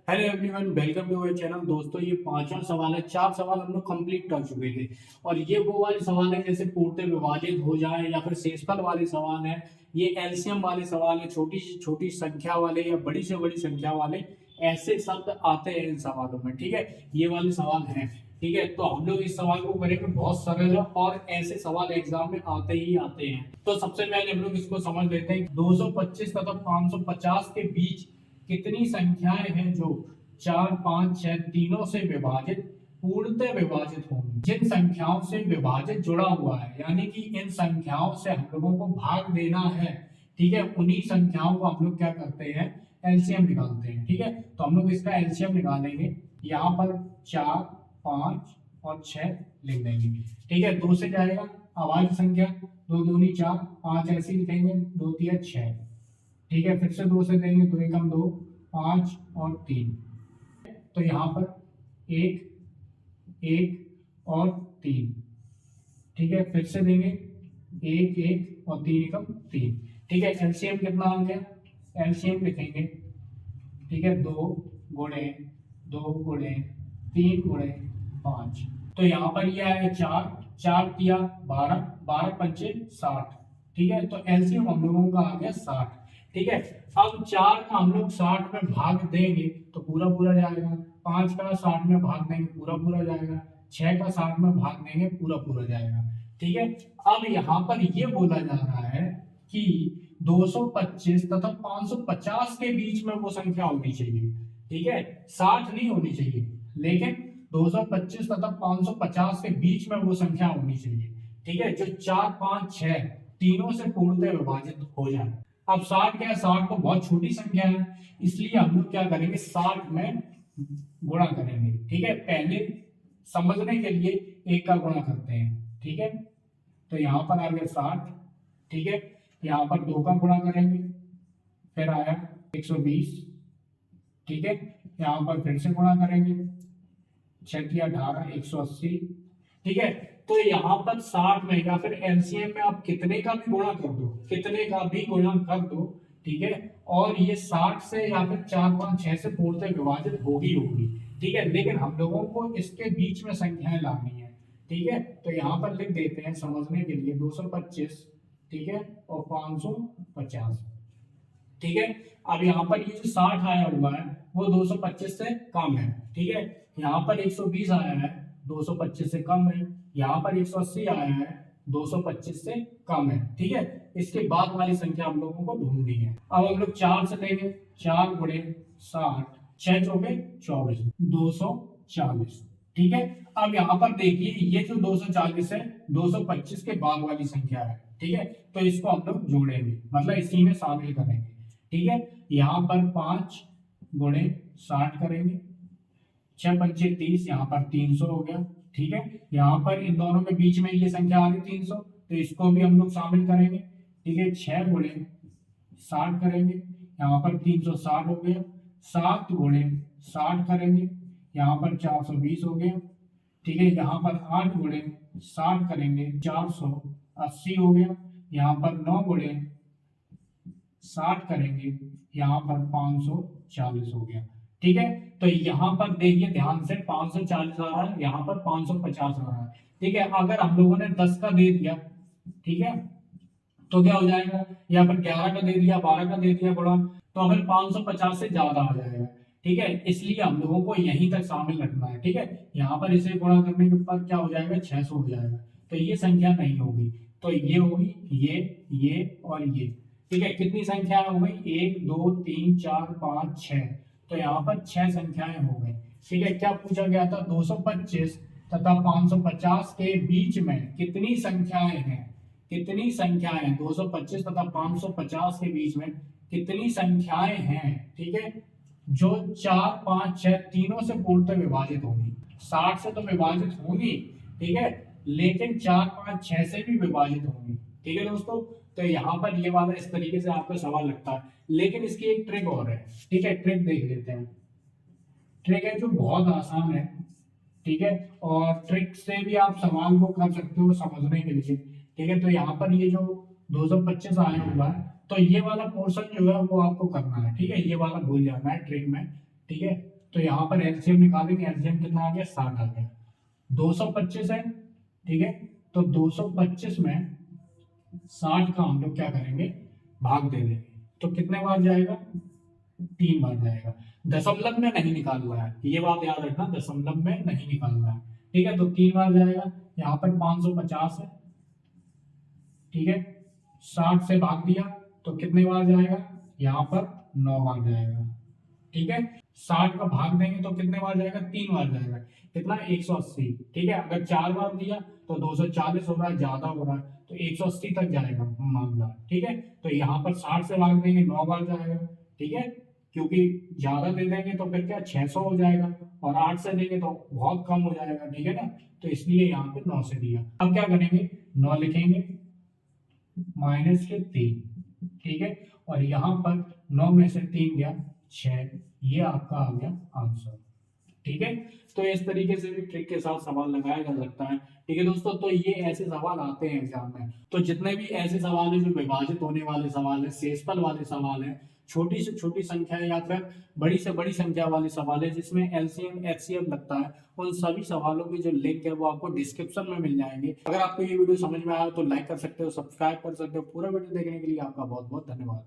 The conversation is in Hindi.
Hello everyone, welcome to our channel. दोस्तों, ये पांचवा सवाल है। चार सवाल हम लोग कंप्लीट कर चुके थे और ये वो वाले सवाल है जैसे पूर्णतः विभाजित हो जाए या फिर शेषफल वाले सवाल है। ये एलसीएम वाले सवाल है, छोटी से छोटी संख्या वाले या बड़ी से बड़ी संख्या वाले ऐसे शब्द आते हैं इन सवालों में। ठीक है, ये वाले सवाल हैं। ठीक है, तो हम लोग इस सवाल को करेंगे बहुत सरल है और ऐसे सवाल एग्जाम में आते ही आते हैं। तो सबसे पहले हम लोग इसको समझ लेते हैं। 225 तथा 550 के बीच कितनी संख्याएं हैं जो 4, 5, 6 तीनों से विभाजित पूर्णतः विभाजित होंगी। जिन संख्याओं से विभाजित जुड़ा हुआ है, यानी कि इन संख्याओं से हम लोगों को भाग देना है। ठीक है, उन्हीं संख्याओं को हम लोग क्या करते हैं, एलसीएम निकालते हैं। ठीक है, तो हम लोग इसका एलसीएम निकालेंगे। यहाँ पर 4, 5 और 6 लिख देंगे। ठीक है, 2 से जाएगा अभाज्य संख्या, 2 दूनी 4, 5 ऐसे लिखेंगे, 2 तिया 6। ठीक है, फिर से 2 से देंगे, 2 एकम 2, 5 और 3। तो यहाँ पर 1, 1 और 3। ठीक है, फिर से देंगे 1, 1 और 3 एकम 3। ठीक है, एलसीएम कितना आ गया, एलसीएम लिखेंगे। ठीक है, 2 गुणे 2 गुणे 3 गुणे 5। तो यहाँ पर ये आया 4, 4 तिया 12, 12 पंचे 60। ठीक है, तो एलसीएम हम लोगों का आ गया 60। ठीक है, अब 4 का हम लोग 60 में भाग देंगे तो पूरा पूरा जाएगा। 5 का 60 में भाग देंगे पूरा पूरा जाएगा। 6 का 60 में भाग देंगे पूरा पूरा जाएगा। ठीक है, अब यहाँ पर ये बोला जा रहा है कि 225 तथा 550 के बीच में वो संख्या होनी चाहिए। ठीक है, 60 नहीं होनी चाहिए, लेकिन 225 तथा 550 के बीच में वो संख्या होनी चाहिए। ठीक है, जो 4, 5, 6 तीनों से पूर्णतः विभाजित हो जाए। अब 60 क्या है, 60 तो बहुत छोटी संख्या है, इसलिए हम लोग क्या करेंगे, 60 में गुणा करेंगे। ठीक है, पहले समझने के लिए 1 का गुणा करते हैं। ठीक है, तो यहाँ पर आ गया 60। ठीक है, यहाँ पर 2 का गुणा करेंगे, फिर आया 120। ठीक है, यहाँ पर फिर से गुणा करेंगे, 6 की 18, 180। ठीक है, तो यहाँ पर 60 में या फिर एलसीएम में आप कितने का भी गुणा कर दो, कितने का भी गुणा कर दो। ठीक है, और ये 60 से या फिर 4, 5, 6 से पूर्णतः विभाजित होगी होगी। ठीक है, लेकिन हम लोगों को इसके बीच में संख्याएं लानी है। ठीक है, तो यहाँ पर लिख देते हैं समझने के लिए 225। ठीक है, और 550। ठीक है, अब यहाँ पर ये जो 60 आया हुआ है वो 225 से कम है। ठीक है, यहाँ पर 120 आया है, 225 से कम है। यहाँ पर 180 आया है, 225 से कम है। ठीक है, इसके बाद वाली संख्या हम लोगों को ढूंढनी है। अब हम लोग 4 से लेंगे, 4 गुणे 60, 6 चौके 24, 240। ठीक है, अब यहाँ पर देखिए ये जो 240 है 225 के बाद वाली संख्या है। ठीक है, तो इसको हम लोग जोड़ेंगे, मतलब इसी में शामिल करेंगे। ठीक है, यहाँ पर 5 गुणे 60 करेंगे, 6 पंचे 30, यहाँ पर 300 हो गया। ठीक है, यहाँ पर इन दोनों के बीच में ये संख्या आ गई 300, तो इसको भी हम लोग शामिल करेंगे। ठीक है, 6 गुणे 60 करेंगे, यहाँ पर 360 हो गया। 7 गुणे 60 करेंगे, यहाँ पर 420 हो गया। ठीक है, यहाँ पर 8 गुणे 60 करेंगे, 480 हो गया। यहाँ पर 9 गुणे 60 करेंगे, यहाँ पर 540 हो गया। ठीक है, तो यहाँ पर देखिए ध्यान से 540 आ रहा है, यहाँ पर 550 आ रहा है। ठीक है, अगर हम लोगों ने 10 का दे दिया, ठीक है, तो क्या हो जाएगा, यहाँ पर 11 का दे दिया, 12 का दे दिया गुणा, तो हमें 550 से ज्यादा आ जाएगा। ठीक है, इसलिए हम लोगों को यहीं तक शामिल रखना है। ठीक है, यहाँ पर इसे गुणा करने के बाद क्या हो जाएगा, 600 हो जाएगा, तो ये संख्या नहीं होगी। तो ये होगी ये और ये। ठीक है, कितनी संख्या हो गई, 1, 2, 3, 4, 5, 6। तो यहाँ पर 6 संख्याएं हो गई। ठीक है, क्या पूछा गया था, 225 तथा 550 के बीच में कितनी संख्याएं हैं, कितनी संख्याएं 225 तथा 550 के बीच में कितनी संख्याएं हैं। ठीक है, जो 4, 5, 6 तीनों से पूर्णतः विभाजित होंगी। 60 से तो विभाजित होंगी, ठीक है, लेकिन 4, 5, 6 से भी विभाजित होंगी। ठीक है दोस्तों, तो यहाँ पर ये वाला इस तरीके से आपका सवाल लगता है, लेकिन इसकी एक ट्रिक और है। ठीक है, ट्रिक देख लेते हैं। ट्रिक है जो बहुत आसान है। ठीक है, और ट्रिक से भी आप सवाल को कर सकते हो समझने के लिए। ठीक है, तो यहाँ पर ये जो 225 आया हुआ है, तो ये वाला पोर्शन जो है वो आपको करना है। ठीक है, ये वाला भूल जाना है ट्रिक में। ठीक है, तो यहाँ पर एलसीएम निकालेंगे, एलसीएम कितना आ गया 60 आ गया। 225 है, ठीक है, तो 225 में 60 का हम लोग क्या करेंगे, भाग दे देंगे, तो कितने बार जाएगा, 3 बार जाएगा। दशमलव में नहीं निकालना है, ये बात याद रखना, दशमलव में नहीं निकालना है, ठीक है, तो 3 बार जाएगा। यहाँ पर 550 है, ठीक है, 60 से भाग दिया तो कितने बार जाएगा, यहाँ पर 9 बार जाएगा, ठीक है। 60 का भाग देंगे तो कितने बार जाएगा, 3 बार जाएगा, कितना 180, ठीक है। अगर 4 बार दिया तो 240 हो रहा है, ज्यादा हो रहा है, तो 180 तक जाएगा मामला, ठीक है। तो यहाँ पर 60 से भाग देंगे 9 बार जाएगा, ठीक है, क्योंकि ज्यादा दे देंगे तो फिर क्या 600 हो जाएगा, और 8 से देंगे तो बहुत कम हो जाएगा, ठीक है ना, तो इसलिए यहाँ पे 9 से दिया। अब क्या करेंगे, 9 लिखेंगे माइनस के 3, ठीक है, और यहाँ पर 9 में से 3 गया 6, ये आपका आ गया आंसर, ठीक है। तो इस तरीके से भी ट्रिक के साथ सवाल लगाया जा सकता है, ठीक है दोस्तों। तो ये ऐसे सवाल आते हैं एग्जाम में। तो जितने भी ऐसे सवाल है जो विभाजित होने वाले सवाल है, शेषफल वाले सवाल है, छोटी से छोटी संख्या या फिर बड़ी से बड़ी संख्या वाले सवाल है जिसमें एलसीएम एचसीएफ लगता है, उन सभी सवालों के जो लिंक है वो आपको डिस्क्रिप्शन में मिल जाएंगे। अगर आपको ये वीडियो समझ में आया तो लाइक कर सकते हो, सब्सक्राइब कर सकते हो। पूरा वीडियो देखने के लिए आपका बहुत बहुत धन्यवाद।